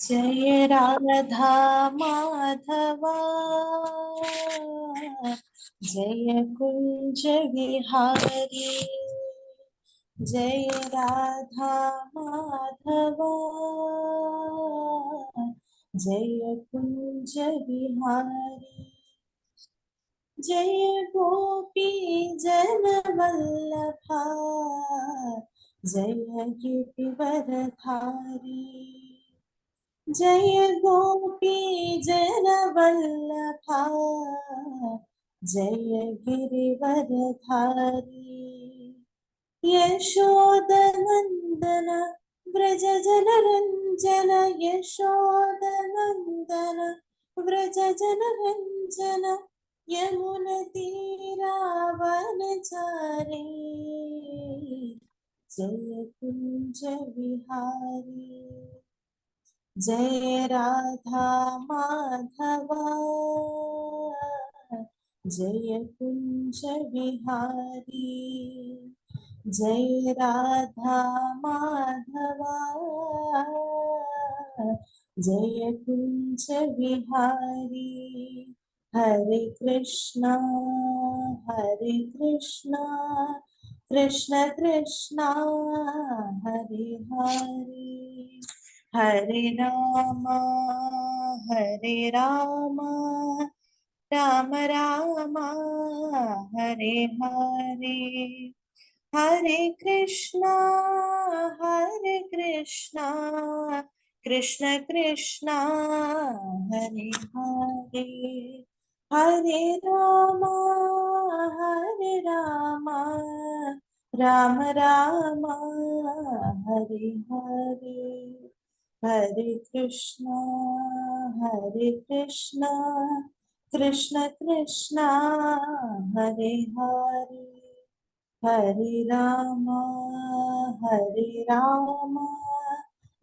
जय राधा माधवा जय कुंज विहारी जय राधा माधवा जय कुंज विहारी जय गोपी जन वल्लभा जय गिरिवरधारी जय गोपी जन वल्लभा जय गिरिवरधारी यशोदनंदन व्रज जनरंजन यशोदनंदन व्रज जनरंजन यमुनतीरावनचारी जय कुंज विहारी जय राधा माधवा जय कुंज विहारी जय राधा माधवा जय कुंज विहारी हरे कृष्णा कृष्ण कृष्णा हरे हरे हरे राम राम राम हरे हरे हरे कृष्णा कृष्ण कृष्णा हरे हरे हरे राम राम राम हरे हरे हरे कृष्णा कृष्ण कृष्णा हरे हरे हरे राम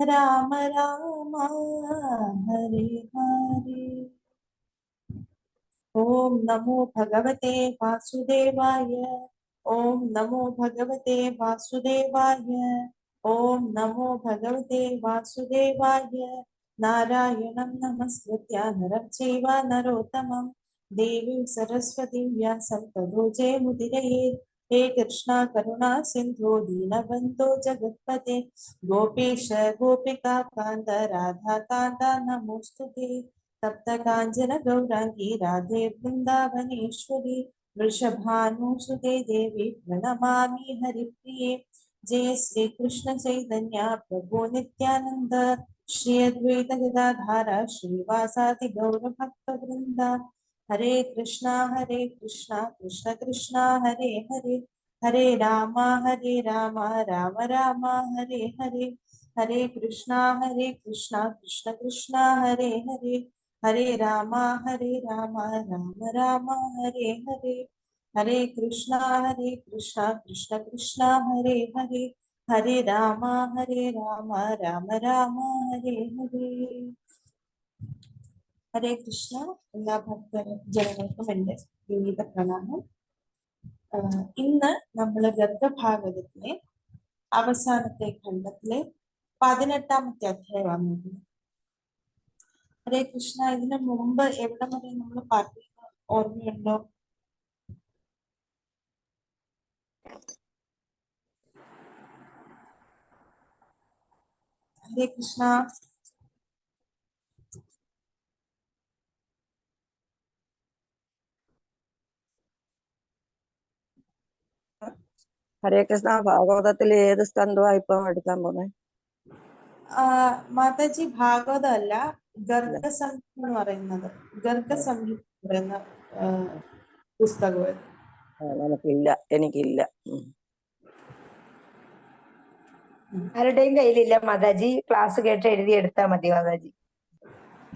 राम राम हरे हरे ओम नमो भगवते वासुदेवाय ओम नमो भगवते वासुदेवाय ओम नमो भगवते वासुदेवाय नारायणं नमस्कृत्य नरं चैव नरोत्तमं देवीं सरस्वतीं व्यासं ततो जयमुदीरयेत् हे कृष्णा करुणा सिन्धो दीनबन्धो जगत्पते गोपेश गोपिका कान्त राधा कान्त नमोस्तुते तप्त कांचन गौरांगी राधे वृंदावनेश्वरी वृषभानुसुते देवी प्रणमामि हरिप्रिये जय श्री कृष्ण चैतन्य प्रभु नित्यानंद श्री अद्वैत गदाधर श्रीवासादि गौर भक्त वृंद हरे कृष्णा कृष्ण कृष्णा हरे हरे हरे राम राम राम हरे हरे हरे कृष्णा कृष्ण कृष्णा हरे हरे हरे राम राम राम हरे हरे हरे कृष्णा कृष्ण कृष्णा हरे हरे हरे राम राम राम हरे हरे हरे कृष्ण എല്ലാ ഭക്ത ജനങ്ങൾക്കും എൻ്റെ വിനീത പ്രണാമം ഇന്ന് നമ്മൾ ഗർഗഭാഗവതത്തിലെ അവസാനത്തെ ഖണ്ഡത്തിലെ 18ാമത്തെ അധ്യായമാണ് നോക്കുന്നത് ഹരേ കൃഷ്ണ ഇതിനു മുമ്പ് എവിടെ വരെ നമ്മൾ പറഞ്ഞ ഓർമ്മയുണ്ടോ ഹരേ കൃഷ്ണ ഹരേ കൃഷ്ണ ഭാഗവതത്തിൽ ഏത് സ്കന്ധമാണ് ഇപ്പം എടുക്കാൻ പോന്നെ മാതാജി ഭാഗവതം അല്ല ഗർഗസംഹിത എന്ന് പറയുന്നത് ഗർഗസംഹിത പറയുന്ന പുസ്തകം എനിക്കില്ല ആരുടെയും കയ്യിലില്ല മാതാജി ക്ലാസ് കേട്ട് എഴുതിയെടുത്താ മതി മാതാജി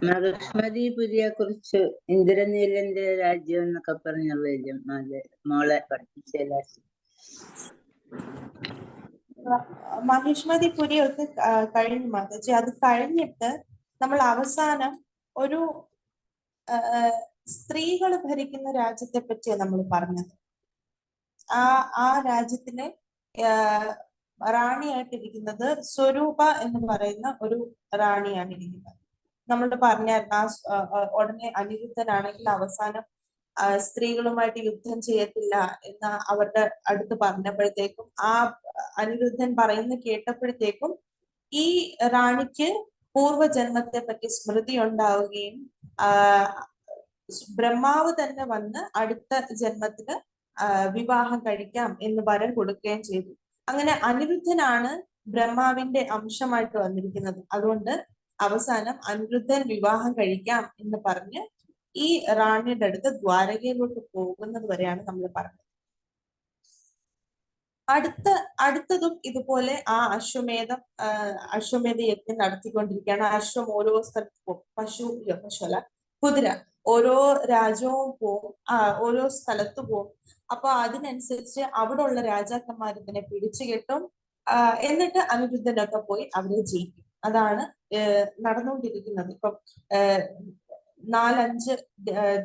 മധുസ്മതിപുരിയെ കുറിച്ച് ഇന്ദ്രനീലന്റെ രാജ്യം എന്നൊക്കെ പറഞ്ഞുള്ള മോളെ പഠിപ്പിച്ച മഹിഷ്മതിപുരി ഒക്കെ കഴിഞ്ഞു മാതാജി അത് കഴിഞ്ഞിട്ട് നമ്മൾ അവസാനം ഒരു സ്ത്രീകൾ ഭരിക്കുന്ന രാജ്യത്തെ പറ്റിയാണ് നമ്മൾ പറഞ്ഞത് ആ രാജ്യത്തിലെ റാണിയായിട്ടിരിക്കുന്നത് സ്വരൂപ എന്ന് പറയുന്ന ഒരു റാണിയാണ് ഇരിക്കുന്നത്. നമ്മൾ പറഞ്ഞായിരുന്നു ഉടനെ അനിരുദ്ധനാണെങ്കിൽ അവസാനം സ്ത്രീകളുമായിട്ട് യുദ്ധം ചെയ്യത്തില്ല എന്ന് അവരുടെ അടുത്ത് പറഞ്ഞപ്പോഴത്തേക്കും ആ അനിരുദ്ധൻ പറയുന്ന കേട്ടപ്പോഴത്തേക്കും ഈ റാണിക്ക് പൂർവ്വജന്മത്തെ പറ്റി സ്മൃതി ഉണ്ടാവുകയും ബ്രഹ്മാവ് തന്നെ വന്ന് അടുത്ത ജന്മത്തില് വിവാഹം കഴിക്കാം എന്ന് വരം കൊടുക്കുകയും ചെയ്തു. അങ്ങനെ അനിരുദ്ധനാണ് ബ്രഹ്മാവിന്റെ അംശമായിട്ട് വന്നിരിക്കുന്നത്. അതുകൊണ്ട് അവസാനം അനിരുദ്ധൻ വിവാഹം കഴിക്കാം എന്ന് പറഞ്ഞ് ഈ റാണിയുടെ അടുത്ത് ദ്വാരകയിലോട്ട് പോകുന്നത് വരെയാണ് നമ്മൾ പറഞ്ഞത്. അടുത്തതും ഇതുപോലെ ആ അശ്വമേധ യജ്ഞം നടത്തിക്കൊണ്ടിരിക്കുകയാണ്. അശ്വം ഓരോ സ്ഥലത്ത് പോകും. പശുവല്ല, കുതിര ഓരോ രാജ്യവും പോവും, ഓരോ സ്ഥലത്ത് പോകും. അപ്പൊ അതിനനുസരിച്ച് അവിടെ ഉള്ള രാജാക്കന്മാർ ഇതിനെ പിടിച്ചു കെട്ടും. എന്നിട്ട് അനിരുദ്ധനൊക്കെ പോയി അവരെ ജയിക്കും. അതാണ് നടന്നുകൊണ്ടിരിക്കുന്നത്. ഇപ്പം 4-5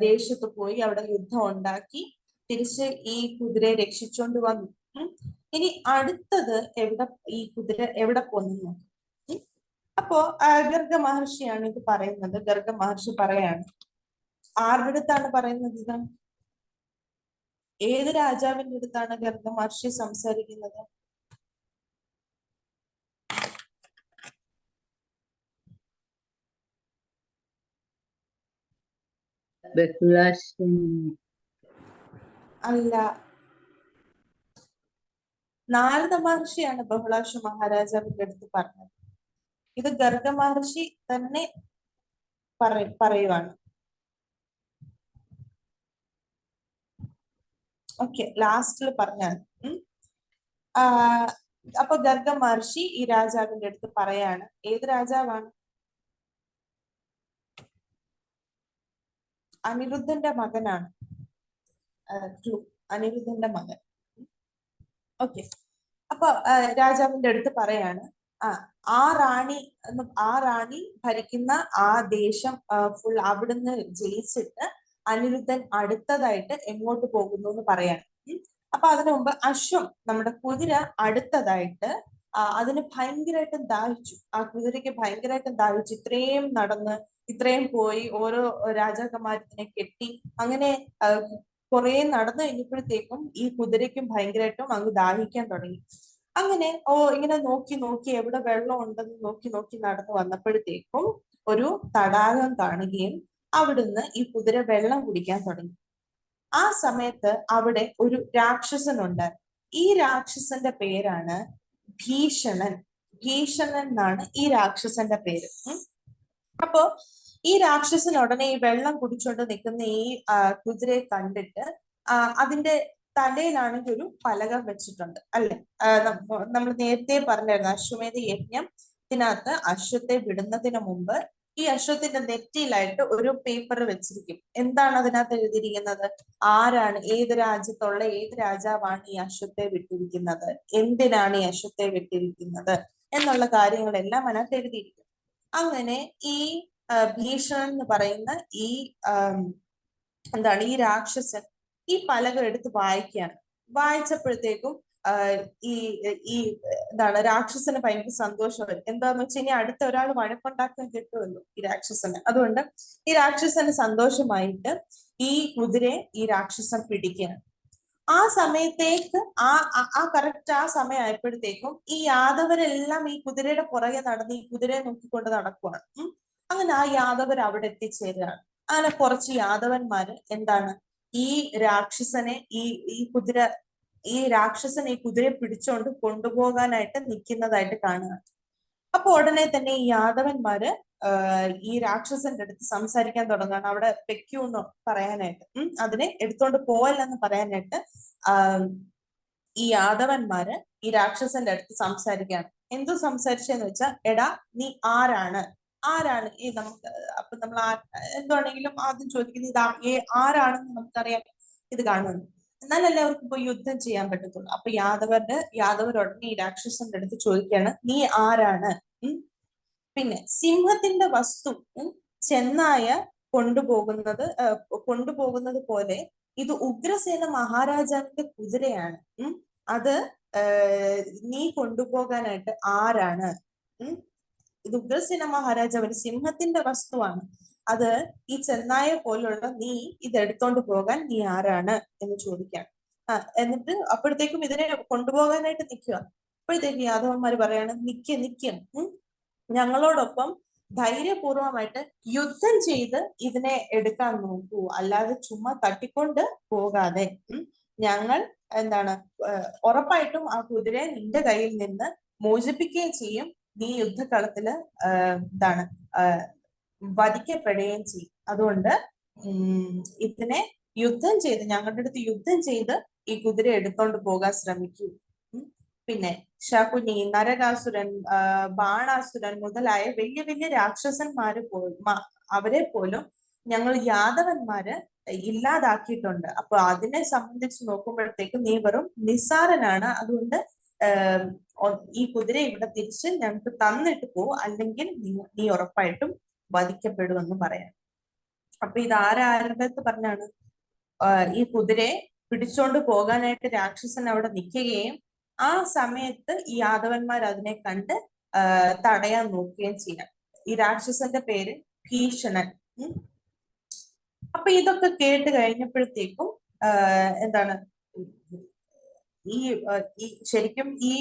ദേശത്ത് പോയി അവിടെ യുദ്ധം ഉണ്ടാക്കി തിരിച്ച് ഈ കുതിരയെ രക്ഷിച്ചോണ്ട് വന്നു. ഇനി അടുത്തത് ഈ കുതിര എവിടെ പോന്നു? അപ്പോ ഗർഗ മഹർഷിയാണ് ഇത് പറയുന്നത്. ഗർഗ മഹർഷി പറയാണ്, ആരുടെ അടുത്താണ് പറയുന്നത് ഇത്? ഏത് രാജാവിന്റെ അടുത്താണ് ഗർഗ മഹർഷി സംസാരിക്കുന്നത്? അല്ല, നാരദ മഹർഷിയാണ് ബഹുളാശു മഹാരാജാവിന്റെ അടുത്ത് പറഞ്ഞത്. ഇത് ഗർഗ മഹർഷി തന്നെ പറയുവാണ്. ഓക്കെ, ലാസ്റ്റിൽ പറഞ്ഞാൽ അപ്പൊ ഗർഗ മഹർഷി ഈ രാജാവിന്റെ അടുത്ത് പറയാണ്. ഏത് രാജാവാണ്? അനിരുദ്ധന്റെ മകനാണ്. അനിരുദ്ധന്റെ മകൻ. ഓക്കെ, അപ്പൊ രാജാവിന്റെ അടുത്ത് പറയാണ്, ആ റാണി ഭരിക്കുന്ന ആ ദേശം ഫുൾ അവിടുന്ന് ജയിച്ചിട്ട് അനിരുദ്ധൻ അടുത്തതായിട്ട് എങ്ങോട്ട് പോകുന്നു എന്ന് പറയാണ്. അപ്പൊ അതിനു മുമ്പ് അശ്വം, നമ്മുടെ കുതിര അടുത്തതായിട്ട് അതിന് ഭയങ്കരമായിട്ടും ദാഹിച്ചു. ആ കുതിരയ്ക്ക് ഭയങ്കരമായിട്ടും ദാഹിച്ചു. ഇത്രയും നടന്ന് ഇത്രയും പോയി ഓരോ രാജാക്കന്മാരത്തിനെ കെട്ടി അങ്ങനെ കുറെ നടന്നു കഴിഞ്ഞപ്പോഴത്തേക്കും ഈ കുതിരയ്ക്കും ഭയങ്കരമായിട്ടും അങ്ങ് ദാഹിക്കാൻ തുടങ്ങി. അങ്ങനെ ഇങ്ങനെ നോക്കി നോക്കി എവിടെ വെള്ളം ഉണ്ടെന്ന് നോക്കി നോക്കി നടന്നു വന്നപ്പോഴത്തേക്കും ഒരു തടാകം കാണുകയും അവിടുന്ന് ഈ കുതിര വെള്ളം കുടിക്കാൻ തുടങ്ങി. ആ സമയത്ത് അവിടെ ഒരു രാക്ഷസനുണ്ട്. ഈ രാക്ഷസന്റെ പേരാണ് ഭീഷണൻ. ഭീഷണൻ എന്നാണ് ഈ രാക്ഷസന്റെ പേര്. അപ്പോ ഈ രാക്ഷസൻ ഉടനെ ഈ വെള്ളം കുടിച്ചോണ്ട് നിൽക്കുന്ന ഈ കുതിരയെ കണ്ടിട്ട് അതിന്റെ തലയിലാണെങ്കിൽ ഒരു പലകം വെച്ചിട്ടുണ്ട്, അല്ലെ? നമ്മൾ നേരത്തെ പറഞ്ഞായിരുന്നു അശ്വമേധ യജ്ഞത്തിനകത്ത് അശ്വത്തെ വിടുന്നതിന് മുമ്പ് ഈ അശ്വത്തിന്റെ നെറ്റിയിലായിട്ട് ഒരു പേപ്പർ വെച്ചിരിക്കും. എന്താണ് അതിനകത്ത് എഴുതിയിരിക്കുന്നത്? ആരാണ്, ഏത് രാജ്യത്തുള്ള ഏത് രാജാവാണ് ഈ അശ്വത്തെ വിട്ടിരിക്കുന്നത്, എന്തിനാണ് ഈ അശ്വത്തെ വിട്ടിരിക്കുന്നത് എന്നുള്ള കാര്യങ്ങളെല്ലാം അതിനകത്ത് എഴുതിയിരിക്കും. അങ്ങനെ ഈ ഭീഷണൻ എന്ന് പറയുന്ന ഈ ഈ രാക്ഷസൻ ഈ പലകം എടുത്ത് വായിക്കുകയാണ്. വായിച്ചപ്പോഴത്തേക്കും ഈ രാക്ഷസന് ഭയങ്കര സന്തോഷമായി. എന്താന്ന് വെച്ചാൽ ഇനി അടുത്ത ഒരാൾ വഴക്കുണ്ടാക്കാൻ കിട്ടുമല്ലോ ഈ രാക്ഷസന്. അതുകൊണ്ട് ഈ രാക്ഷസന് സന്തോഷമായിട്ട് ഈ കുതിരയെ ഈ രാക്ഷസൻ പിടിക്കുകയാണ്. ആ സമയത്തേക്ക് കറക്റ്റ് ആ സമയം ആയപ്പോഴത്തേക്കും ഈ യാദവരെല്ലാം ഈ കുതിരയുടെ പുറകെ നടന്ന് ഈ കുതിരയെ നോക്കിക്കൊണ്ട് നടക്കുവാണ്. അങ്ങനെ ആ യാദവർ അവിടെ എത്തിച്ചേരുകയാണ്. അങ്ങനെ കുറച്ച് യാദവന്മാര് ഈ രാക്ഷസനെ ഈ കുതിരയെ പിടിച്ചോണ്ട് കൊണ്ടുപോകാനായിട്ട് നിൽക്കുന്നതായിട്ട് കാണുക. അപ്പൊ ഉടനെ തന്നെ ഈ യാദവന്മാര് ഈ രാക്ഷസന്റെ അടുത്ത് സംസാരിക്കാൻ തുടങ്ങുകയാണ്. അവിടെ വെക്കൂന്ന് പറയാനായിട്ട്, അതിനെ എടുത്തോണ്ട് പോവല്ലെന്ന് പറയാനായിട്ട് ഈ യാദവന്മാര് ഈ രാക്ഷസന്റെ അടുത്ത് സംസാരിക്കുകയാണ്. എന്തു സംസാരിച്ചെന്ന് വെച്ചാൽ, എടാ നീ ആരാണ് ഈ നമുക്ക് അപ്പൊ നമ്മൾ എന്താണെങ്കിലും ആദ്യം ചോദിക്കുന്നത് ആരാണെന്ന് നമുക്കറിയാം, ഇത് കാണുന്നു. എന്നാലല്ലേ അവർക്ക് പോയി യുദ്ധം ചെയ്യാൻ പറ്റത്തുള്ളൂ. അപ്പൊ യാദവർ ഉടനെ ഈ രാക്ഷസന്റെ അടുത്ത് ചോദിക്കുകയാണ്, നീ ആരാണ്? പിന്നെ സിംഹത്തിന്റെ വസ്തു ചെന്നായ കൊണ്ടുപോകുന്നത് പോലെ ഇത് ഉഗ്രസേന മഹാരാജാവിന്റെ കുതിരയാണ്. അത് നീ കൊണ്ടുപോകാനായിട്ട് ആരാണ്? ഇത് ഉഗ്രസേന മഹാരാജാവ് ഒരു സിംഹത്തിന്റെ വസ്തുവാണ്. അത് ഈ ചെന്നായെ പോലുള്ള നീ ഇത് എടുത്തോണ്ട് പോകാൻ നീ ആരാണ് എന്ന് ചോദിക്കാം. എന്നിട്ട് അപ്പോഴത്തേക്കും ഇതിനെ കൊണ്ടുപോകാനായിട്ട് നിൽക്കുക. അപ്പോഴത്തേക്ക് യാദവന്മാര് പറയാണ്, നിക്കും ഞങ്ങളോടൊപ്പം ധൈര്യപൂർവമായിട്ട് യുദ്ധം ചെയ്ത് ഇതിനെ എടുക്കാൻ നോക്കൂ, അല്ലാതെ ചുമ്മാ തട്ടിക്കൊണ്ട് പോകാതെ. ഞങ്ങൾ ഉറപ്പായിട്ടും ആ കുതിരയെ നിന്റെ കയ്യിൽ നിന്ന് മോചിപ്പിക്കുകയും ചെയ്യും, നീ യുദ്ധക്കളത്തില് വധിക്കപ്പെടുകയും ചെയ്യും. അതുകൊണ്ട് ഇതിനെ യുദ്ധം ചെയ്ത് ഞങ്ങളുടെ അടുത്ത് യുദ്ധം ചെയ്ത് ഈ കുതിര എടുത്തോണ്ട് പോകാൻ ശ്രമിക്കൂ. പിന്നെ ശകുനി, നരകാസുരൻ, ബാണാസുരൻ മുതലായ വലിയ വലിയ രാക്ഷസന്മാര് അവരെ പോലും ഞങ്ങൾ യാദവന്മാര് ഇല്ലാതാക്കിയിട്ടുണ്ട്. അപ്പൊ അതിനെ സംബന്ധിച്ച് നോക്കുമ്പോഴത്തേക്ക് നീ വെറും നിസ്സാരനാണ്. അതുകൊണ്ട് ഈ കുതിര ഇവിടെ തിരിച്ച് ഞങ്ങൾക്ക് തന്നിട്ട് പോ, അല്ലെങ്കിൽ നീ ഉറപ്പായിട്ടും വധിക്കപ്പെടുമെന്ന് പറയാം. അപ്പൊ ഇത് ആരുടെ അടുത്ത് പറഞ്ഞാണ്? ഈ കുതിരയെ പിടിച്ചോണ്ട് പോകാനായിട്ട് രാക്ഷസൻ അവിടെ നിൽക്കുകയും ആ സമയത്ത് ഈ യാദവന്മാർ അതിനെ കണ്ട് തടയാൻ നോക്കുകയും ചെയ്യാം. ഈ രാക്ഷസന്റെ പേര് ഭീഷണൻ. അപ്പൊ ഇതൊക്കെ കേട്ട് കഴിഞ്ഞപ്പോഴത്തേക്കും ഈ ശരിക്കും ഈ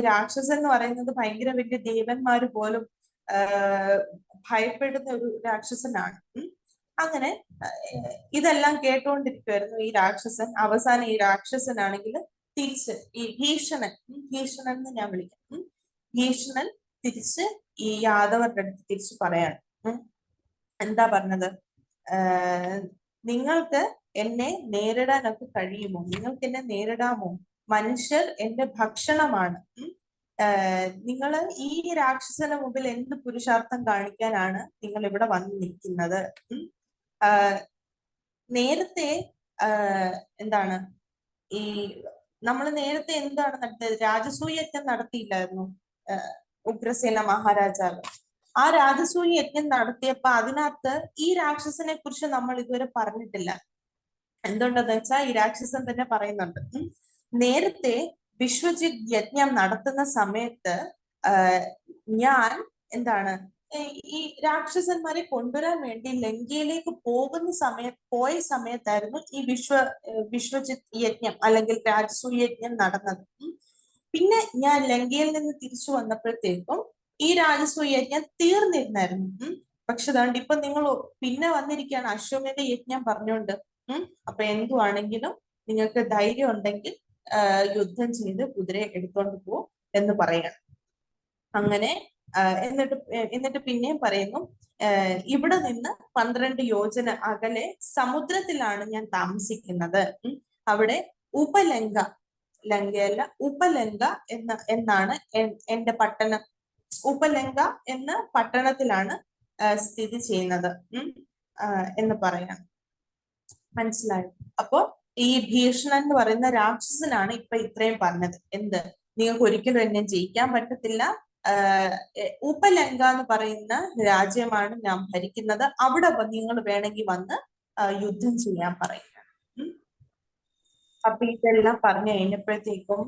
രാക്ഷസൻ എന്ന് പറയുന്നത് ഭയങ്കര വലിയ ദേവന്മാര് പോലും ഭയപ്പെടുന്ന ഒരു രാക്ഷസനാണ്. അങ്ങനെ ഇതെല്ലാം കേട്ടുകൊണ്ടിരിക്കുവായിരുന്നു ഈ രാക്ഷസൻ. അവസാനം ഈ രാക്ഷസനാണെങ്കിൽ തിരിച്ച് ഈ ഭീഷണൻ എന്ന് ഞാൻ വിളിക്കാം, ഭീഷണൻ തിരിച്ച് ഈ യാദവരുടെ അടുത്ത് തിരിച്ച് പറയാണ്. എന്താ പറഞ്ഞത്? നിങ്ങൾക്ക് എന്നെ നേരിടാനൊക്കെ കഴിയുമോ? നിങ്ങൾക്ക് എന്നെ നേരിടാമോ? മനുഷ്യർ എന്റെ ഭക്ഷണമാണ്. നിങ്ങൾ ഈ രാക്ഷസന് മുമ്പിൽ എന്ത് പുരുഷാർത്ഥം കാണിക്കാനാണ് നിങ്ങൾ ഇവിടെ വന്ന് നിൽക്കുന്നത്? നേരത്തെ ഈ നമ്മൾ നേരത്തെ എന്താണ് നടത്തിയത്? രാജസൂയ യജ്ഞം നടത്തിയില്ലായിരുന്നു ഉഗ്രസേന മഹാരാജാവ്? ആ രാജസൂയ യജ്ഞം നടത്തിയപ്പോ അതിനകത്ത് ഈ രാക്ഷസനെ കുറിച്ച് നമ്മൾ ഇതുവരെ പറഞ്ഞിട്ടില്ല. എന്തുകൊണ്ടെന്ന് വെച്ചാൽ ഈ രാക്ഷസൻ തന്നെ പറയുന്നുണ്ട്, നേരത്തെ വിശ്വജിത് യജ്ഞം നടത്തുന്ന സമയത്ത് ഞാൻ ഈ രാക്ഷസന്മാരെ കൊണ്ടുവരാൻ വേണ്ടി ലങ്കയിലേക്ക് പോയ സമയത്തായിരുന്നു ഈ വിശ്വജിത് യജ്ഞം അല്ലെങ്കിൽ രാജസൂയ യജ്ഞം നടന്നത്. പിന്നെ ഞാൻ ലങ്കയിൽ നിന്ന് തിരിച്ചു വന്നപ്പോഴത്തേക്കും ഈ രാജസൂയ യജ്ഞം തീർന്നിരുന്നായിരുന്നു. പക്ഷെ അതുകൊണ്ട് ഇപ്പൊ നിങ്ങൾ പിന്നെ വന്നിരിക്കുകയാണ് അശ്വമേധ യജ്ഞം പറഞ്ഞുകൊണ്ട്. അപ്പൊ എന്തുവാണെങ്കിലും നിങ്ങൾക്ക് ധൈര്യം ഉണ്ടെങ്കിൽ യുദ്ധം ചെയ്ത് കുതിരയെ എടുത്തോണ്ട് പോ എന്ന് പറയണം. അങ്ങനെ എന്നിട്ട് പിന്നെയും പറയുന്നു, ഇവിടെ നിന്ന് 12 യോജന അകലെ സമുദ്രത്തിലാണ് ഞാൻ താമസിക്കുന്നത്. അവിടെ ഉപലങ്ക, ലങ്കയല്ല ഉപലങ്ക എന്നാണ് എന്റെ പട്ടണം. ഉപലങ്ക എന്ന പട്ടണത്തിലാണ് സ്ഥിതി ചെയ്യുന്നത് എന്ന് പറയാം. മനസ്സിലായോ? അപ്പോ ഈ ഭീഷണൻ എന്ന് പറയുന്ന രാക്ഷസനാണ് ഇപ്പൊ ഇത്രയും പറഞ്ഞത്. നിങ്ങൾക്ക് ഒരിക്കലും എന്നെ ജയിക്കാൻ പറ്റത്തില്ല. ഉപലങ്ക എന്ന് പറയുന്ന രാജ്യമാണ് ഞാൻ ഭരിക്കുന്നത്. അവിടെ നിങ്ങൾ വേണമെങ്കിൽ വന്ന് യുദ്ധം ചെയ്യാൻ പറയുക. അപ്പൊ ഇതെല്ലാം പറഞ്ഞു കഴിഞ്ഞപ്പോഴത്തേക്കും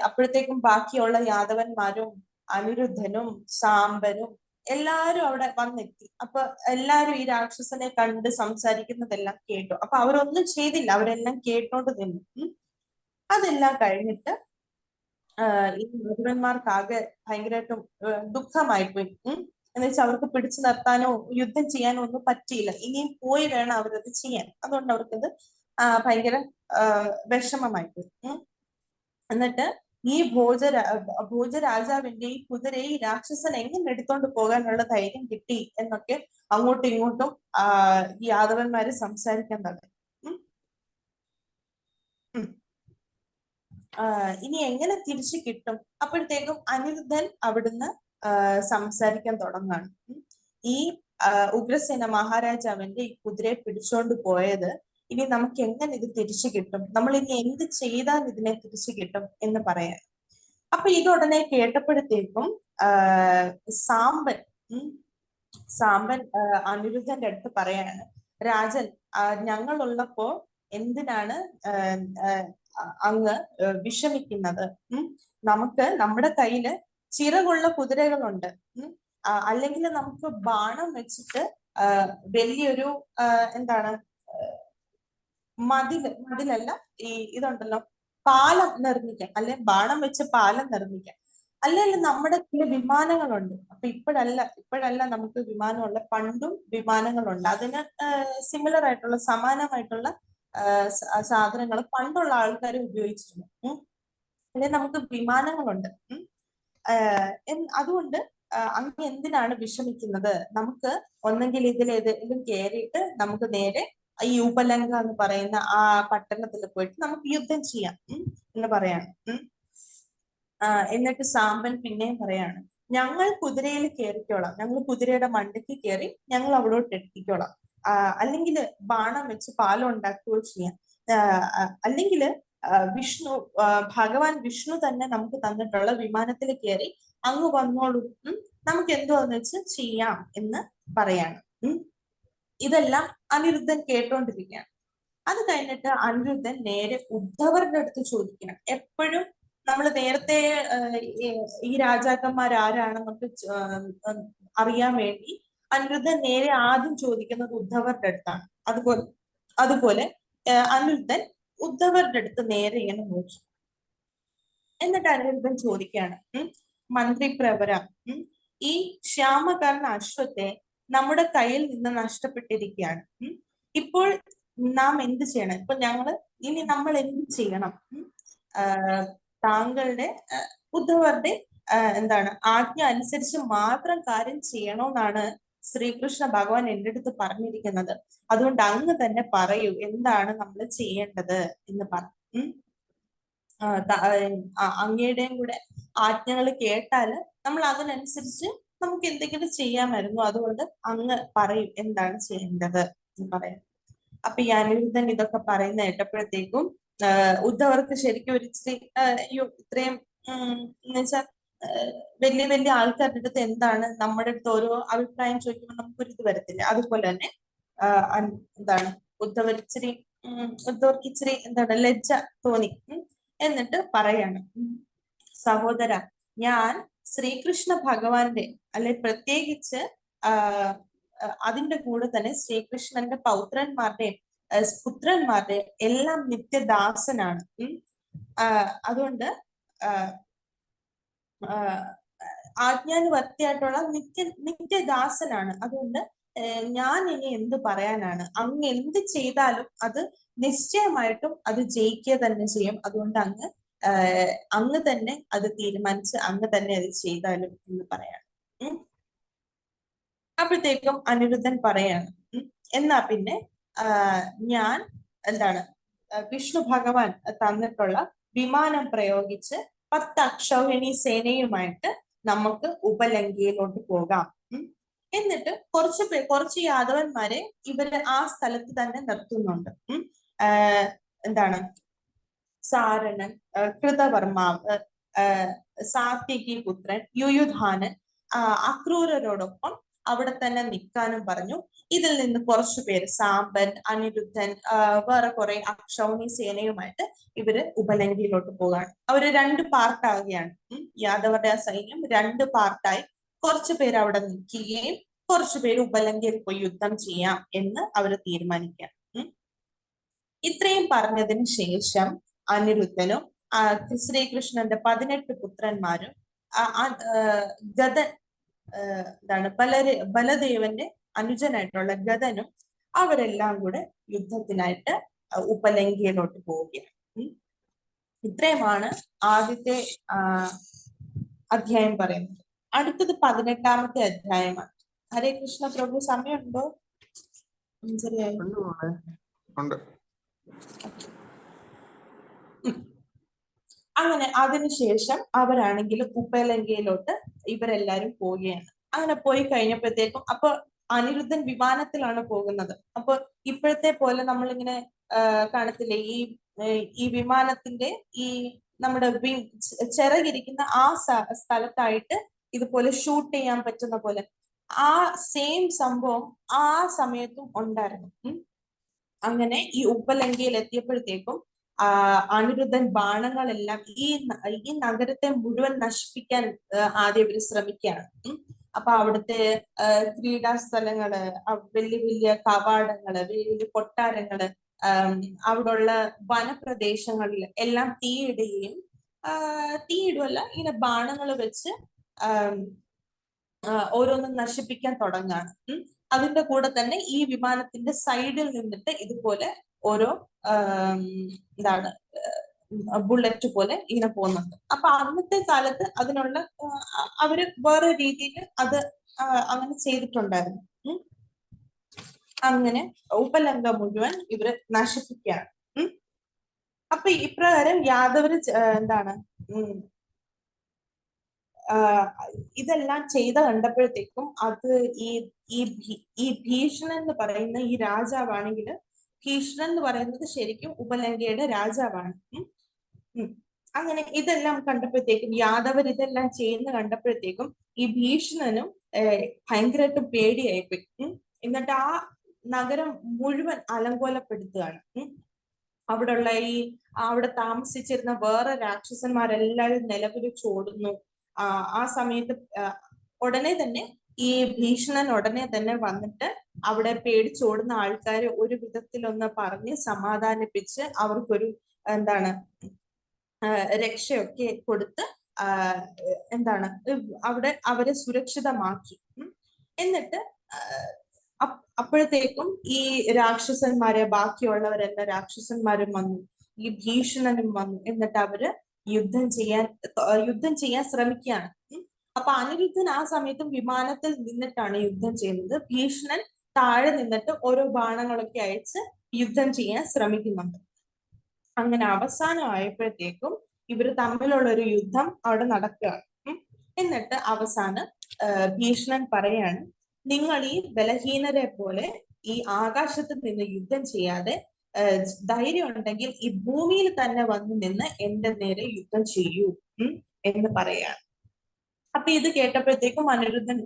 അപ്പോഴത്തേക്കും ബാക്കിയുള്ള യാദവന്മാരും അനിരുദ്ധനും സാമ്പനും എല്ലാരും അവിടെ വന്നെത്തി. അപ്പൊ എല്ലാരും ഈ രാക്ഷസനെ കണ്ട് സംസാരിക്കുന്നതെല്ലാം കേട്ടു. അപ്പൊ അവരൊന്നും ചെയ്തില്ല, അവരെല്ലാം കേട്ടോണ്ട് നിന്നു. അതെല്ലാം കഴിഞ്ഞിട്ട് ഈ മുഴുവന്മാർക്കാകെ ഭയങ്കരമായിട്ടും ദുഃഖമായി പോയി. എന്ന് വെച്ചാൽ അവർക്ക് പിടിച്ചു നിർത്താനോ യുദ്ധം ചെയ്യാനോ ഒന്നും പറ്റിയില്ല. ഇനിയും പോയി വേണം അവരത് ചെയ്യാൻ. അതുകൊണ്ട് അവർക്കത് ഭയങ്കര വിഷമമായി പോയി. എന്നിട്ട് ഈ ഭോജരാജാവിന്റെ ഈ കുതിരയെ ഈ രാക്ഷസൻ എങ്ങനെ എടുത്തോണ്ട് പോകാനുള്ള ധൈര്യം കിട്ടി എന്നൊക്കെ അങ്ങോട്ടും ഇങ്ങോട്ടും ഈ യാദവന്മാര് സംസാരിക്കാൻ തുടങ്ങി. ഇനി എങ്ങനെ തിരിച്ചു കിട്ടും? അപ്പോഴത്തേക്കും അനിരുദ്ധൻ അവിടുന്ന് സംസാരിക്കാൻ തുടങ്ങാണ്. ഈ ഉഗ്രസേന മഹാരാജാവിന്റെ ഈ കുതിരയെ പിടിച്ചോണ്ട് പോയത് ഇനി നമുക്ക് എങ്ങനെ ഇത് തിരിച്ചു കിട്ടും? നമ്മൾ ഇനി എന്ത് ചെയ്താൽ ഇതിനെ തിരിച്ചു കിട്ടും എന്ന് പറയാം. അപ്പൊ ഇതുടനെ കേട്ടപ്പോഴത്തേക്കും സാമ്പൻ അനിരുദ്ധന്റെ അടുത്ത് പറയാണ്, രാജൻ ഞങ്ങളുള്ളപ്പോ എന്തിനാണ് അങ്ങ് വിഷമിക്കുന്നത്? നമുക്ക് നമ്മുടെ കയ്യില് ചിറകുള്ള കുതിരകളുണ്ട്. അല്ലെങ്കിൽ നമുക്ക് ബാണം വെച്ചിട്ട് വലിയൊരു എന്താണ് മതിലല്ല, ഇതുണ്ടല്ലോ, പാലം നിർമ്മിക്കാം, അല്ലെ ബാണം വെച്ച് പാലം നിർമ്മിക്കാം. അല്ലെങ്കിൽ നമ്മുടെ കയ്യില് വിമാനങ്ങളുണ്ട്. അപ്പൊ ഇപ്പോഴല്ല നമുക്ക് വിമാനമുള്ള, പണ്ടും വിമാനങ്ങളുണ്ട്. അതിന് സിമിലർ ആയിട്ടുള്ള, സമാനമായിട്ടുള്ള സാധനങ്ങൾ പണ്ടുള്ള ആൾക്കാർ ഉപയോഗിച്ചിരുന്നു. അല്ലെ നമുക്ക് വിമാനങ്ങളുണ്ട്. അതുകൊണ്ട് അങ്ങ് എന്തിനാണ് വിഷമിക്കുന്നത്? നമുക്ക് ഒന്നെങ്കിൽ ഇതിലേതെങ്കിലും കയറിയിട്ട് നമുക്ക് നേരെ ഈ ഉപലങ്ക എന്ന് പറയുന്ന ആ പട്ടണത്തിൽ പോയിട്ട് നമുക്ക് യുദ്ധം ചെയ്യാം എന്ന് പറയാണ്. എന്നിട്ട് സാമ്പൻ പിന്നെയും പറയാണ്, ഞങ്ങൾ കുതിരയിൽ കയറിക്കോളാം, ഞങ്ങൾ കുതിരയുടെ മണ്ടയ്ക്ക് കയറി ഞങ്ങൾ അവിടോട്ട് എത്തിക്കോളാം. അല്ലെങ്കിൽ ബാണം വെച്ച് പാലം ഉണ്ടാക്കുകയോ ചെയ്യാം. അല്ലെങ്കിൽ ഭഗവാൻ വിഷ്ണു തന്നെ നമുക്ക് തന്നിട്ടുള്ള വിമാനത്തിൽ കയറി അങ്ങ് വന്നോളൂ, നമുക്ക് എന്തുവാന്ന് വെച്ച് ചെയ്യാം എന്ന് പറയാണ്. ഇതെല്ലാം അനിരുദ്ധൻ കേട്ടോണ്ടിരിക്കുകയാണ്. അത് കഴിഞ്ഞിട്ട് അനിരുദ്ധൻ നേരെ ഉദ്ധവരുടെ അടുത്ത് ചോദിക്കണം. എപ്പോഴും നമ്മൾ നേരത്തെ ഈ രാജാക്കന്മാർ ആരാണെന്നൊക്കെ അറിയാൻ വേണ്ടി അനിരുദ്ധൻ നേരെ ആദ്യം ചോദിക്കുന്നത് ഉദ്ധവരുടെ അടുത്താണ്. അതുപോലെ അനിരുദ്ധൻ ഉദ്ധവരുടെ അടുത്ത് നേരെ ഇങ്ങനെ നോക്കി. എന്നിട്ട് അനിരുദ്ധൻ ചോദിക്കുകയാണ്, മന്ത്രി പ്രവര, ഈ ശ്യാമകർണ അശ്വത്തെ നമ്മുടെ കയ്യിൽ നിന്ന് നഷ്ടപ്പെട്ടിരിക്കുകയാണ്. ഇപ്പോൾ നാം എന്ത് ചെയ്യണം? ഇപ്പൊ ഇനി നമ്മൾ എന്ത് ചെയ്യണം? താങ്കളുടെ ഉദ്ധവരുടെ എന്താണ് ആജ്ഞ അനുസരിച്ച് മാത്രം കാര്യം ചെയ്യണമെന്നാണ് ശ്രീകൃഷ്ണ ഭഗവാൻ എൻ്റെ അടുത്ത് പറഞ്ഞിരിക്കുന്നത്. അതുകൊണ്ട് അങ്ങ് തന്നെ പറയൂ, എന്താണ് നമ്മൾ ചെയ്യേണ്ടത് എന്ന് പറഞ്ഞു. അങ്ങയുടെയും കൂടെ ആജ്ഞകൾ കേട്ടാല് നമ്മൾ അതിനനുസരിച്ച് നമുക്ക് എന്തെങ്കിലും ചെയ്യാമായിരുന്നു. അതുകൊണ്ട് അങ്ങ് പറയൂ, എന്താണ് ചെയ്യേണ്ടത് എന്ന് പറയാം. അപ്പൊ ഈ അനിരുദ്ധൻ ഇതൊക്കെ പറയുന്ന കേട്ടപ്പോഴത്തേക്കും ഉദ്ധവർക്ക് ശരിക്കും ഒരു ഇച്ചിരി ഇത്രയും എന്നുവെച്ചാൽ വലിയ വലിയ ആൾക്കാരുടെ അടുത്ത് എന്താണ് നമ്മുടെ അടുത്ത് ഓരോ അഭിപ്രായം ചോദിക്കുമ്പോൾ നമുക്കൊരു ഇത് വരത്തില്ല. അതുപോലെ തന്നെ എന്താണ് ഉദ്ധവർക്ക് ഇച്ചിരി എന്താണ് ലജ്ജ തോന്നി. എന്നിട്ട് പറയാണ്, സഹോദര, ഞാൻ ശ്രീകൃഷ്ണ ഭഗവാന്റെ അല്ലെ പ്രത്യേകിച്ച് അതിന്റെ കൂടെ തന്നെ ശ്രീകൃഷ്ണന്റെ പുത്രന്മാരുടെ എല്ലാം നിത്യദാസനാണ്. അതുകൊണ്ട് ആജ്ഞാനുവർത്തിയായിട്ടുള്ള നിത്യദാസനാണ്. അതുകൊണ്ട് ഞാൻ ഇനി എന്ത് പറയാനാണ്? അങ്ങ് എന്ത് ചെയ്താലും അത് നിശ്ചയമായിട്ടും അത് ജയിക്കുക തന്നെ ചെയ്യും. അതുകൊണ്ട് അങ്ങ് തന്നെ അത് തീരുമാനിച്ച് അങ്ങ് തന്നെ അത് ചെയ്താലും എന്ന് പറയാണ്. അപ്പോഴത്തേക്കും അനിരുദ്ധൻ പറയാണ്, എന്നാ പിന്നെ ഞാൻ എന്താണ് വിഷ്ണു ഭഗവാൻ തന്നിട്ടുള്ള വിമാനം പ്രയോഗിച്ച് 10 അക്ഷൗഹിണി സേനയുമായിട്ട് നമുക്ക് ഉപലങ്കയിലോട്ട് പോകാം. എന്നിട്ട് കുറച്ച് യാദവന്മാരെ ഇവര് ആ സ്ഥലത്ത് തന്നെ നിർത്തുന്നുണ്ട്. എന്താണ് സാരണൻ, കൃതവർമാവ്, സാത്വികി പുത്രൻ, യുയുധാനൻ, അക്രൂരരോടൊപ്പം അവിടെ തന്നെ നിൽക്കാനും പറഞ്ഞു. ഇതിൽ നിന്ന് കുറച്ചു പേര് സാമ്പൻ, അനിരുദ്ധൻ, വേറെ കുറെ അക്ഷൗണി സേനയുമായിട്ട് ഇവര് ഉപലങ്കയിലോട്ട് പോവുകയാണ്. അവര് 2 പാർട്ടാവുകയാണ്. യാദവരുടെ ആ സൈന്യം 2 പാർട്ടായി. കുറച്ചു പേര് അവിടെ നിൽക്കുകയും കുറച്ചു പേര് ഉപലങ്കയിൽ പോയി യുദ്ധം ചെയ്യാം എന്ന് അവര് തീരുമാനിക്കാം. ഇത്രയും പറഞ്ഞതിന് ശേഷം അനിരുദ്ധനും ശ്രീകൃഷ്ണന്റെ 18 പുത്രന്മാരും ബലദേവന്റെ അനുജനായിട്ടുള്ള ഗദനും അവരെല്ലാം കൂടെ യുദ്ധത്തിനായിട്ട് ഉപലങ്കയിലോട്ട് പോവുകയാണ്. ഇത്രയുമാണ് ആദ്യത്തെ അധ്യായം പറയുന്നത്. അടുത്തത് 18ാമത്തെ അധ്യായമാണ്. ഹരേ കൃഷ്ണ പ്രഭു, സമയമുണ്ടോ? അങ്ങനെ അതിനുശേഷം അവരാണെങ്കിൽ ഉപലങ്കയിലോട്ട് ഇവരെല്ലാരും പോവുകയാണ്. അങ്ങനെ പോയി കഴിഞ്ഞപ്പോഴത്തേക്കും അപ്പൊ അനിരുദ്ധൻ വിമാനത്തിലാണ് പോകുന്നത്. അപ്പൊ ഇപ്പോഴത്തെ പോലെ നമ്മളിങ്ങനെ കാണത്തില്ലേ, ഈ വിമാനത്തിന്റെ ഈ നമ്മുടെ ചിറകിരിക്കുന്ന ആ സ്ഥലത്തായിട്ട് ഇതുപോലെ ഷൂട്ട് ചെയ്യാൻ പറ്റുന്ന പോലെ ആ സെയിം സംഭവം ആ സമയത്തും ഉണ്ടായിരുന്നു. അങ്ങനെ ഈ ഉപലങ്കയിൽ എത്തിയപ്പോഴത്തേക്കും അനിരുദ്ധൻ ബാണങ്ങളെല്ലാം ഈ നഗരത്തെ മുഴുവൻ നശിപ്പിക്കാൻ ആദ്യം ഇവര് ശ്രമിക്കുകയാണ്. അപ്പൊ അവിടുത്തെ ക്രീഡാ സ്ഥലങ്ങള്, വലിയ വലിയ കവാടങ്ങള്, വലിയ വലിയ കൊട്ടാരങ്ങള്, അവിടെയുള്ള വനപ്രദേശങ്ങളിൽ എല്ലാം തീയിടുകയും തീയിടുവല്ല ഇങ്ങനെ ബാണങ്ങൾ വെച്ച് ഓരോന്നും നശിപ്പിക്കാൻ തുടങ്ങാണ്. അതിന്റെ കൂടെ തന്നെ ഈ വിമാനത്തിന്റെ സൈഡിൽ നിന്നിട്ട് ഇതുപോലെ ഓരോ എന്താണ് ബുള്ളറ്റ് പോലെ ഇങ്ങനെ പോകുന്നുണ്ട്. അപ്പൊ അന്നത്തെ കാലത്ത് അതിനുള്ള അവര് വേറെ രീതിയിൽ അത് അങ്ങനെ ചെയ്തിട്ടുണ്ടായിരുന്നു. അങ്ങനെ ഉപലങ്ക മുഴുവൻ ഇവര് നശിപ്പിക്കുകയാണ്. അപ്പൊ ഇപ്രകാരം യാദവര് എന്താണ് ഇതെല്ലാം ചെയ്ത കണ്ടപ്പോഴത്തേക്കും അത് ഈ ഭീഷണൻ എന്ന് പറയുന്ന ഈ രാജാവാണെങ്കിൽ, ഭീഷണൻ എന്ന് പറയുന്നത് ശരിക്കും ഉപലങ്കയുടെ രാജാവാണ്. അങ്ങനെ ഇതെല്ലാം കണ്ടപ്പോഴത്തേക്കും യാദവർ ഇതെല്ലാം ചെയ്യുന്ന കണ്ടപ്പോഴത്തേക്കും ഈ ഭീഷണനും ഭയങ്കരമായിട്ട് പേടിയായിപ്പോയി. എന്നിട്ട് ആ നഗരം മുഴുവൻ അലങ്കോലപ്പെടുത്തുകയാണ്. അവിടെയുള്ള അവിടെ താമസിച്ചിരുന്ന വേറെ രാക്ഷസന്മാരെല്ലാവരും നിലവിളിച്ചോടുന്നു. ആ സമയത്ത് ഉടനെ തന്നെ ഈ ഭീഷണൻ ഉടനെ തന്നെ വന്നിട്ട് അവിടെ പേടിച്ചോടുന്ന ആൾക്കാരെ ഒരു വിധത്തിലൊന്ന് പറഞ്ഞ് സമാധാനിപ്പിച്ച് അവർക്കൊരു എന്താണ് രക്ഷയൊക്കെ കൊടുത്ത് എന്താണ് അവിടെ അവരെ സുരക്ഷിതമാക്കി. എന്നിട്ട് അപ്പോഴത്തേക്കും ഈ ബാക്കിയുള്ളവരെല്ലാം രാക്ഷസന്മാരും വന്നു, ഈ ഭീഷണനും വന്നു. എന്നിട്ട് അവര് യുദ്ധം ചെയ്യാൻ ശ്രമിക്കുകയാണ്. അപ്പൊ അനിരുദ്ധൻ ആ സമയത്തും വിമാനത്തിൽ നിന്നിട്ടാണ് യുദ്ധം ചെയ്യുന്നത്. ഭീഷണൻ താഴെ നിന്നിട്ട് ഓരോ ബാണങ്ങളൊക്കെ അയച്ച് യുദ്ധം ചെയ്യാൻ ശ്രമിക്കുന്നുണ്ട്. അങ്ങനെ അവസാനം ആയപ്പോഴത്തേക്കും ഇവര് തമ്മിലുള്ള ഒരു യുദ്ധം അവിടെ നടക്കുകയാണ്. എന്നിട്ട് അവസാനം ഭീഷണൻ പറയാണ്, നിങ്ങൾ ഈ ബലഹീനരെ പോലെ ഈ ആകാശത്ത് നിന്ന് യുദ്ധം ചെയ്യാതെ ധൈര്യം ഉണ്ടെങ്കിൽ ഈ ഭൂമിയിൽ തന്നെ വന്ന് നിന്ന് എന്റെ നേരെ യുദ്ധം ചെയ്യൂ എന്ന് പറയാണ്. അപ്പൊ ഇത് കേട്ടപ്പോഴത്തേക്കും അനിരുദ്ധൻ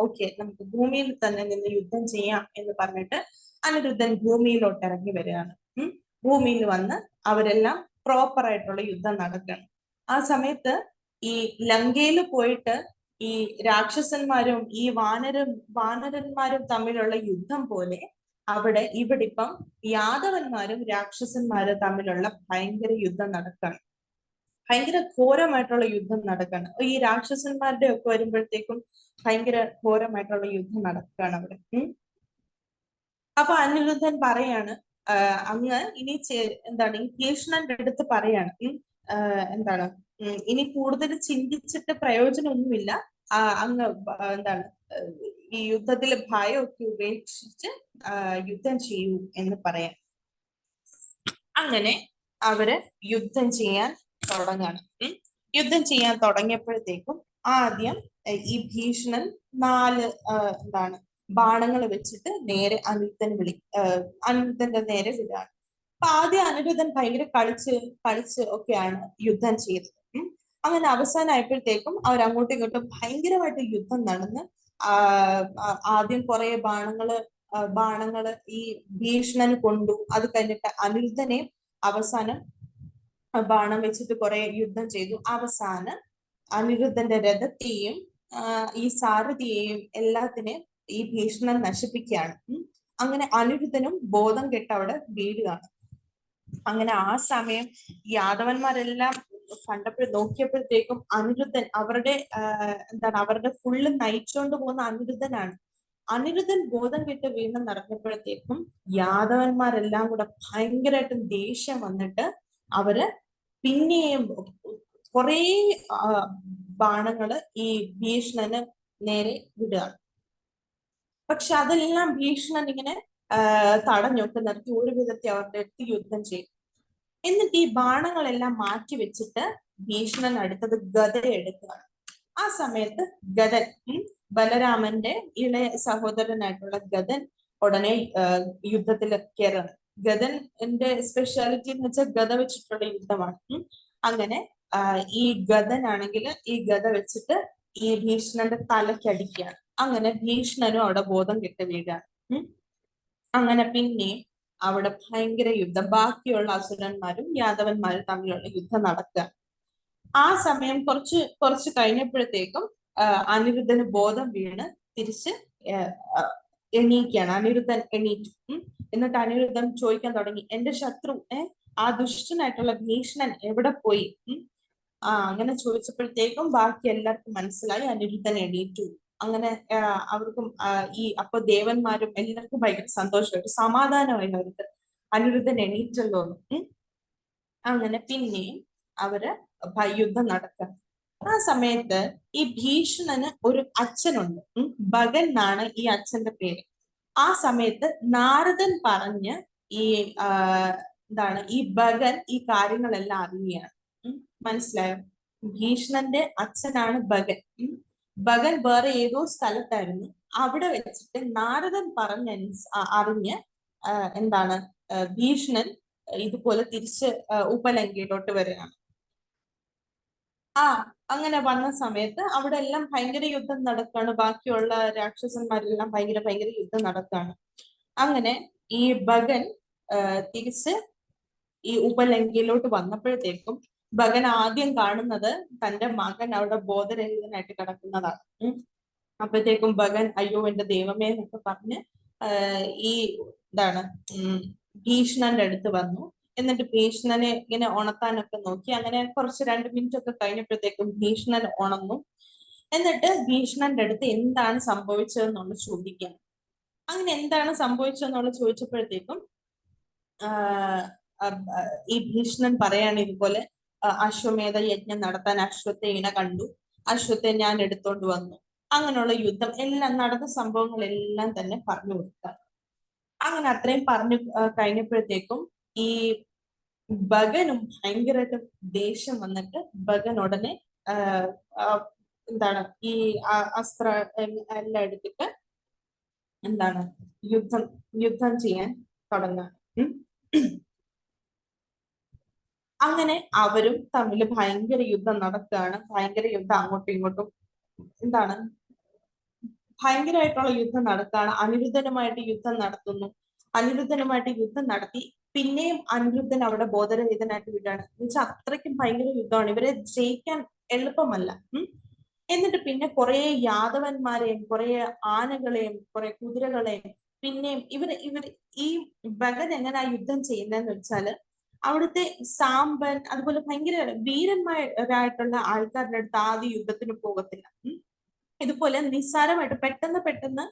ഓക്കെ, നമുക്ക് ഭൂമിയിൽ തന്നെ നിന്ന് യുദ്ധം ചെയ്യാം എന്ന് പറഞ്ഞിട്ട് അനിരുദ്ധൻ ഭൂമിയിലോട്ട് ഇറങ്ങി വരികയാണ്. ഭൂമിയിൽ വന്ന് അവരെല്ലാം പ്രോപ്പർ ആയിട്ടുള്ള യുദ്ധം നടക്കുകയാണ്. ആ സമയത്ത് ഈ ലങ്കയിൽ പോയിട്ട് ഈ രാക്ഷസന്മാരും ഈ വാനരന്മാരും തമ്മിലുള്ള യുദ്ധം പോലെ ഇവിടെ ഇപ്പം യാദവന്മാരും രാക്ഷസന്മാരും തമ്മിലുള്ള ഭയങ്കര യുദ്ധം നടക്കുകയാണ്. ഭയങ്കര ഘോരമായിട്ടുള്ള യുദ്ധം നടക്കുകയാണ്. ഈ രാക്ഷസന്മാരുടെ ഒക്കെ വരുമ്പോഴത്തേക്കും ഭയങ്കര ഘോരമായിട്ടുള്ള യുദ്ധം നടക്കുകയാണ് അവിടെ. അപ്പൊ അനിരുദ്ധൻ പറയാണ്, അങ്ങ് ഇനി എന്താണ് ഈ ഭീഷണന്റെ അടുത്ത് പറയാണ്, എന്താണ് ഇനി കൂടുതൽ ചിന്തിച്ചിട്ട് പ്രയോജനമൊന്നുമില്ല, അങ്ങ് എന്താണ് ഈ യുദ്ധത്തിൽ ഭയമൊക്കെ ഉപേക്ഷിച്ച് യുദ്ധം ചെയ്യൂ എന്ന് പറയാം. അങ്ങനെ അവര് യുദ്ധം ചെയ്യാൻ തുടങ്ങാണ്. യുദ്ധം ചെയ്യാൻ തുടങ്ങിയപ്പോഴത്തേക്കും ആദ്യം ഈ ഭീഷണൻ 4 എന്താണ് ബാണങ്ങൾ വെച്ചിട്ട് നേരെ അനിരുദ്ധന്റെ നേരെ വിടുകയാണ്. അപ്പൊ ആദ്യം അനിരുദ്ധൻ ഭയങ്കര കളിച്ച് ഒക്കെയാണ് യുദ്ധം ചെയ്തത്. അങ്ങനെ അവസാനമായപ്പോഴത്തേക്കും അവർ അങ്ങോട്ടും ഇങ്ങോട്ടും ഭയങ്കരമായിട്ട് യുദ്ധം നടന്ന് ആദ്യം കുറെ ബാണങ്ങള് ഈ ഭീഷണന് കൊണ്ടു. അത് കഴിഞ്ഞിട്ട് അനിരുദ്ധനെ അവസാനം ബാണം വെച്ചിട്ട് കുറെ യുദ്ധം ചെയ്തു. അവസാനം അനിരുദ്ധന്റെ രഥത്തെയും ഈ സാരഥിയെയും എല്ലാത്തിനെയും ഈ ഭീഷണൻ നശിപ്പിക്കുകയാണ്. അങ്ങനെ അനിരുദ്ധനും ബോധം കെട്ട് അവിടെ വീഴുകയാണ്. അങ്ങനെ ആ സമയം യാദവന്മാരെല്ലാം നോക്കിയപ്പോഴത്തേക്കും അനിരുദ്ധൻ അവരുടെ ഫുള്ള് നയിച്ചുകൊണ്ട് പോകുന്ന അനിരുദ്ധനാണ്. അനിരുദ്ധൻ ബോധം കെട്ട് വീണ്ടും നടന്നപ്പോഴത്തേക്കും യാദവന്മാരെല്ലാം കൂടെ ഭയങ്കരമായിട്ടും ദേഷ്യം വന്നിട്ട് അവര് പിന്നെയും കുറെ ബാണങ്ങള് ഈ ഭീഷണന് നേരെ വിടുകയാണ്. പക്ഷെ അതെല്ലാം ഭീഷണൻ ഇങ്ങനെ തടഞ്ഞൊക്കെ നിർത്തി ഒരു വിധത്തിൽ അവരുടെ അടുത്ത് യുദ്ധം ചെയ്യും. എന്നിട്ട് ഈ ബാണങ്ങളെല്ലാം മാറ്റി വെച്ചിട്ട് ഭീഷണൻ അടുത്തത് ഗദ എടുക്കുകയാണ്. ആ സമയത്ത് ഗദൻ, ബലരാമന്റെ ഇളയ സഹോദരനായിട്ടുള്ള ഗദൻ ഉടനെ യുദ്ധത്തിൽ കയറാണ്. ഗദന്റെ സ്പെഷ്യാലിറ്റി എന്ന് വെച്ചാൽ ഗദ വെച്ചിട്ടുള്ള യുദ്ധമാണ്. അങ്ങനെ ഈ ഗദനാണെങ്കിൽ ഈ ഗദ വെച്ചിട്ട് ഈ ഭീഷണന്റെ തലക്കടിക്കുകയാണ്. അങ്ങനെ ഭീഷണനും അവിടെ ബോധം കെട്ട് വീഴാണ്. അങ്ങനെ പിന്നെ അവിടെ ഭയങ്കര യുദ്ധം, ബാക്കിയുള്ള അസുരന്മാരും യാദവന്മാരും തമ്മിലുള്ള യുദ്ധം നടക്കുക. ആ സമയം കുറച്ച് കഴിഞ്ഞപ്പോഴത്തേക്കും അനിരുദ്ധന് ബോധം വീണ് തിരിച്ച് എണീക്കുകയാണ്. അനിരുദ്ധൻ എണീറ്റു. എന്നിട്ട് അനിരുദ്ധൻ ചോദിക്കാൻ തുടങ്ങി, എന്റെ ശത്രു ആ ദുഷ്ടനായിട്ടുള്ള ഭീഷണൻ എവിടെ പോയി? അങ്ങനെ ചോദിച്ചപ്പോഴത്തേക്കും ബാക്കി എല്ലാവർക്കും മനസ്സിലായി അനിരുദ്ധൻ എണീറ്റു. അങ്ങനെ അവർക്കും അപ്പൊ ദേവന്മാരും എല്ലാവർക്കും ഭയങ്കര സന്തോഷമായിട്ട് സമാധാനമായി അവർക്ക് അനിരുദ്ധൻ എണീറ്റല്ലോ. അങ്ങനെ പിന്നെയും അവര് യുദ്ധം നടക്കുക. ആ സമയത്ത് ഈ ഭീഷണന് ഒരു അച്ഛനുണ്ട്, ഭഗൻ എന്നാണ് ഈ അച്ഛന്റെ പേര്. ആ സമയത്ത് നാരദൻ പറഞ്ഞ് ഈ എന്താണ് ഈ ഭഗൻ ഈ കാര്യങ്ങളെല്ലാം അറിയുകയാണ്. മനസ്സിലായോ? ഭീഷണന്റെ അച്ഛനാണ് ഭഗൻ. ഭഗൻ വേറെ ഏതോ സ്ഥലത്തായിരുന്നു. അവിടെ വെച്ചിട്ട് നാരദൻ അറിഞ്ഞ് എന്താണ് ഭീഷണൻ ഇതുപോലെ തിരിച്ച് ഉപലങ്കയിലോട്ട് വരികയാണ്. അങ്ങനെ വന്ന സമയത്ത് അവിടെ എല്ലാം ഭയങ്കര യുദ്ധം നടക്കുകയാണ്. ബാക്കിയുള്ള രാക്ഷസന്മാരെല്ലാം ഭയങ്കര യുദ്ധം നടക്കുകയാണ്. അങ്ങനെ ഈ ഭഗൻ തിരിച്ച് ഈ ഉപലങ്കയിലോട്ട് വന്നപ്പോഴത്തേക്കും ഭഗൻ ആദ്യം കാണുന്നത് തന്റെ മകൻ അവിടെ ബോധരഹിതനായിട്ട് കിടക്കുന്നതാണ്. അപ്പോഴത്തേക്കും ഭഗൻ അയ്യോ എന്റെ ദൈവമേ എന്നൊക്കെ പറഞ്ഞ് ഈ എന്താണ് ഭീഷണന്റെ അടുത്ത് വന്നു. എന്നിട്ട് ഭീഷണനെ ഇങ്ങനെ ഉണർത്താനൊക്കെ നോക്കി. അങ്ങനെ കുറച്ച് 2 മിനിറ്റ് ഒക്കെ കഴിഞ്ഞപ്പോഴത്തേക്കും ഭീഷണൻ ഉണർന്നു. എന്നിട്ട് ഭീഷണന്റെ അടുത്ത് എന്താണ് സംഭവിച്ചതെന്നുള്ള ചോദിക്കാം. അങ്ങനെ എന്താണ് സംഭവിച്ചതെന്നുള്ള ചോദിച്ചപ്പോഴത്തേക്കും ഈ ഭീഷണൻ പറയാണ് ഇതുപോലെ അശ്വമേധ യജ്ഞം നടത്താൻ അശ്വത്തെ കണ്ടു, അശ്വത്തെ ഞാൻ എടുത്തോണ്ട് വന്നു, അങ്ങനെയുള്ള യുദ്ധം എല്ലാം നടന്ന സംഭവങ്ങളെല്ലാം തന്നെ പറഞ്ഞു കൊടുക്കുക. അങ്ങനെ അത്രയും പറഞ്ഞു കഴിഞ്ഞപ്പോഴത്തേക്കും ഈ ഭഗനും ഭയങ്കരമായിട്ട് ദേഷ്യം വന്നിട്ട് ഭഗൻ ഉടനെ എന്താണ് ഈ അസ്ത്ര എല്ലാം എടുത്തിട്ട് എന്താണ് യുദ്ധം ചെയ്യാൻ തുടങ്ങുക. അങ്ങനെ അവരും തമ്മിൽ ഭയങ്കര യുദ്ധം നടക്കുകയാണ്. ഭയങ്കര യുദ്ധം അങ്ങോട്ടും ഇങ്ങോട്ടും എന്താണ് ഭയങ്കരമായിട്ടുള്ള യുദ്ധം നടക്കുകയാണ്. അനിരുദ്ധനുമായിട്ട് യുദ്ധം നടത്തുന്നു. അനിരുദ്ധനുമായിട്ട് യുദ്ധം നടത്തി പിന്നെയും അനിരുദ്ധൻ അവിടെ ബോധരഹിതനായിട്ട് വിടുകയാണ്. എന്നുവെച്ചാൽ അത്രയ്ക്കും ഭയങ്കര യുദ്ധമാണ്. ഇവരെ ജയിക്കാൻ എളുപ്പമല്ല. എന്നിട്ട് പിന്നെ കുറെ യാദവന്മാരെയും കുറെ ആനകളെയും കുറെ കുതിരകളെയും പിന്നെയും ഇവർ ഈ ഭഗൻ എങ്ങനെയാ യുദ്ധം ചെയ്യുന്നതെന്ന് വെച്ചാല് അവിടുത്തെ സാമ്പൻ അതുപോലെ ഭയങ്കര വീരന്മാരായിട്ടുള്ള ആൾക്കാരുടെ അടുത്ത് ആദ്യം യുദ്ധത്തിന് പോകത്തില്ല. ഇതുപോലെ നിസ്സാരമായിട്ട് പെട്ടെന്ന്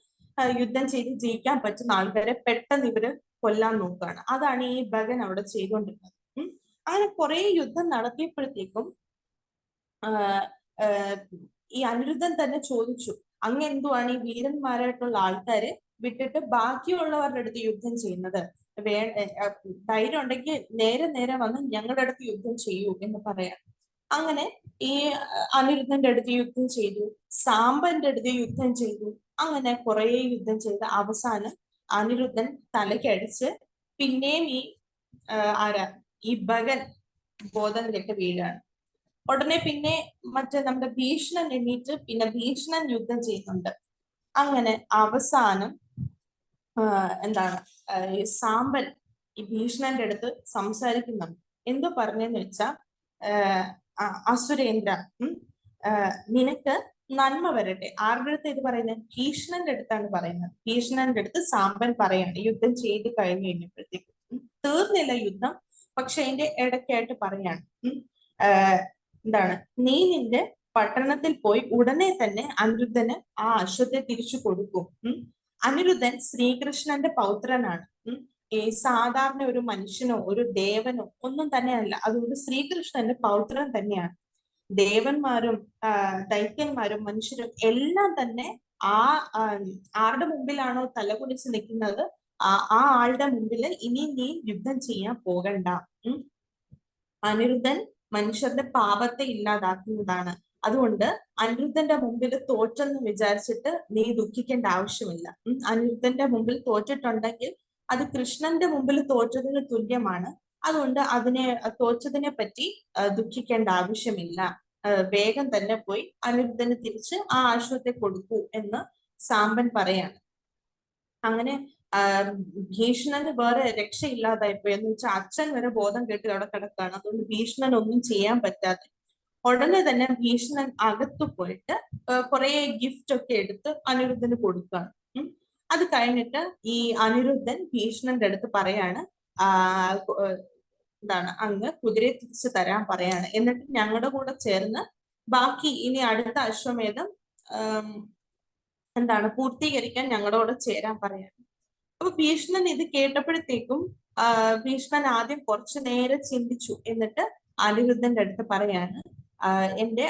യുദ്ധം ചെയ്ത് ജയിക്കാൻ പറ്റുന്ന ആൾക്കാരെ പെട്ടെന്ന് ഇവര് കൊല്ലാൻ നോക്കുകയാണ്. അതാണ് ഈ ഭഗൻ അവിടെ ചെയ്തുകൊണ്ടിരുന്നത്. അങ്ങനെ കുറെ യുദ്ധം നടത്തിയപ്പോഴത്തേക്കും ഈ അനിരുദ്ധൻ തന്നെ ചോദിച്ചു, അങ്ങ് എന്തുവാണ് ഈ വീരന്മാരായിട്ടുള്ള ആൾക്കാരെ വിട്ടിട്ട് ബാക്കിയുള്ളവരുടെ അടുത്ത് യുദ്ധം ചെയ്യുന്നത്? ധൈര്യം ഉണ്ടെങ്കിൽ നേരെ വന്ന് ഞങ്ങളുടെ അടുത്ത് യുദ്ധം ചെയ്യൂ എന്ന് പറയാം. അങ്ങനെ ഈ അനിരുദ്ധന്റെ അടുത്ത് യുദ്ധം ചെയ്തു, സാമ്പന്റെ അടുത്ത് യുദ്ധം ചെയ്തു. അങ്ങനെ കുറെ യുദ്ധം ചെയ്ത് അവസാനം അനിരുദ്ധൻ തലക്കടിച്ച് പിന്നെയും ഈ ഭഗൻ ബോധനിലേക്ക് വീഴാണ്. ഉടനെ പിന്നെ നമ്മുടെ ഭീഷണൻ എണീറ്റ് പിന്നെ ഭീഷണൻ യുദ്ധം ചെയ്യുന്നുണ്ട്. അങ്ങനെ അവസാനം എന്താണ് ഈ സാമ്പൻ ഈ ഭീഷണന്റെ അടുത്ത് സംസാരിക്കുന്നുണ്ട്. എന്തോ പറഞ്ഞെന്ന് വെച്ചാ അസുരേന്ദ്ര, നിനക്ക് നന്മ വരട്ടെ. ആരുടെ അടുത്ത് ഇത് പറയുന്നത്? ഭീഷണന്റെ അടുത്താണ് പറയുന്നത്. ഭീഷണന്റെ അടുത്ത് സാമ്പൻ പറയാണ് യുദ്ധം ചെയ്ത് കഴിഞ്ഞു കഴിഞ്ഞപ്പോഴത്തേക്കും തീർന്നില്ല യുദ്ധം, പക്ഷെ അതിന്റെ ഇടയ്ക്കായിട്ട് പറയാണ് എന്താണ് നീ നിന്റെ പട്ടണത്തിൽ പോയി ഉടനെ തന്നെ അനിരുദ്ധന് ആ അശ്വത്തെ തിരിച്ചു കൊടുക്കും. അനിരുദ്ധൻ ശ്രീകൃഷ്ണന്റെ പൗത്രനാണ്. ഈ സാധാരണ ഒരു മനുഷ്യനോ ഒരു ദേവനോ ഒന്നും തന്നെയല്ല. അതുകൊണ്ട് ശ്രീകൃഷ്ണന്റെ പൗത്രൻ തന്നെയാണ്. ദേവന്മാരും ദൈത്യന്മാരും മനുഷ്യരും എല്ലാം തന്നെ ആരുടെ മുമ്പിലാണോ തലകുനിച്ച് നിൽക്കുന്നത് ആ ആളുടെ മുമ്പിൽ ഇനി നീ യുദ്ധം ചെയ്യാൻ പോകണ്ട. അനിരുദ്ധൻ മനുഷ്യരുടെ പാപത്തെ ഇല്ലാതാക്കുന്നതാണ്. അതുകൊണ്ട് അനിരുദ്ധന്റെ മുമ്പിൽ തോറ്റെന്ന് വിചാരിച്ചിട്ട് നീ ദുഃഖിക്കേണ്ട ആവശ്യമില്ല. അനിരുദ്ധന്റെ മുമ്പിൽ തോറ്റിട്ടുണ്ടെങ്കിൽ അത് കൃഷ്ണന്റെ മുമ്പിൽ തോറ്റതിന് തുല്യമാണ്. അതുകൊണ്ട് തോറ്റതിനെ പറ്റി ദുഃഖിക്കേണ്ട ആവശ്യമില്ല. വേഗം തന്നെ പോയി അനിരുദ്ധന് തിരിച്ച് ആ അശ്വത്തെ കൊടുക്കൂ എന്ന് സാമ്പൻ പറയാണ്. അങ്ങനെ ഭീഷണന് വേറെ രക്ഷയില്ലാതായിപ്പോയി. എന്ന് വെച്ചാൽ അച്ഛൻ വരെ ബോധം കെട്ടി അവിടെ കിടക്കുകയാണ്. അതുകൊണ്ട് ഭീഷണൻ ഒന്നും ചെയ്യാൻ പറ്റാതെ ഉടനെ തന്നെ ഭീഷണൻ അകത്തു പോയിട്ട് കുറെ ഗിഫ്റ്റ് ഒക്കെ എടുത്ത് അനിരുദ്ധന് കൊടുക്കുകയാണ്. അത് കഴിഞ്ഞിട്ട് ഈ അനിരുദ്ധൻ ഭീഷണന്റെ അടുത്ത് പറയാണ്, എന്താണ്, അങ്ങ് കുതിരയെ തിരിച്ചു തരാൻ പറയാണ്. എന്നിട്ട് ഞങ്ങളുടെ കൂടെ ചേർന്ന് ബാക്കി ഇനി അടുത്ത അശ്വമേധം എന്താണ് പൂർത്തീകരിക്കാൻ ഞങ്ങളുടെ കൂടെ ചേരാൻ പറയാണ്. അപ്പൊ ഭീഷ്മൻ ഇത് കേട്ടപ്പോഴത്തേക്കും ഭീഷ്മൻ ആദ്യം കുറച്ചു നേരം ചിന്തിച്ചു. എന്നിട്ട് അനിരുദ്ധന്റെ അടുത്ത് പറയാണ്, എന്റെ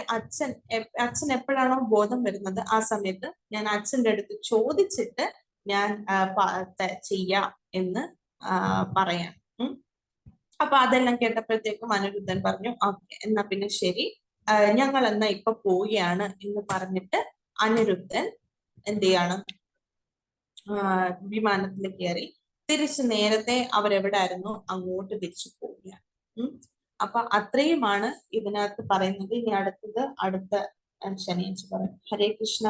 അച്ഛൻ എപ്പോഴാണോ ബോധം വരുന്നത് ആ സമയത്ത് ഞാൻ അച്ഛന്റെ അടുത്ത് ചോദിച്ചിട്ട് ഞാൻ ചെയ്യാം എന്ന് പറയാം. അപ്പൊ അതെല്ലാം കേട്ടപ്പോഴത്തേക്കും അനിരുദ്ധൻ പറഞ്ഞു, ഓക്കെ എന്നാ പിന്നെ ശരി, ഞങ്ങൾ എന്നാ ഇപ്പൊ പോവുകയാണ് എന്ന് പറഞ്ഞിട്ട് അനിരുദ്ധൻ എന്ത് ചെയ്യാണ്, വിമാനത്തിൽ കയറി തിരിച്ച് നേരത്തെ അവരെവിടായിരുന്നു അങ്ങോട്ട് തിരിച്ചു പോവുകയാണ്. അപ്പൊ അത്രയുമാണ് ഇതിനകത്ത് പറയുന്നത്. ഇനി അടുത്ത ശനിയാഴ്ച പറയാം. ഹരേ കൃഷ്ണ.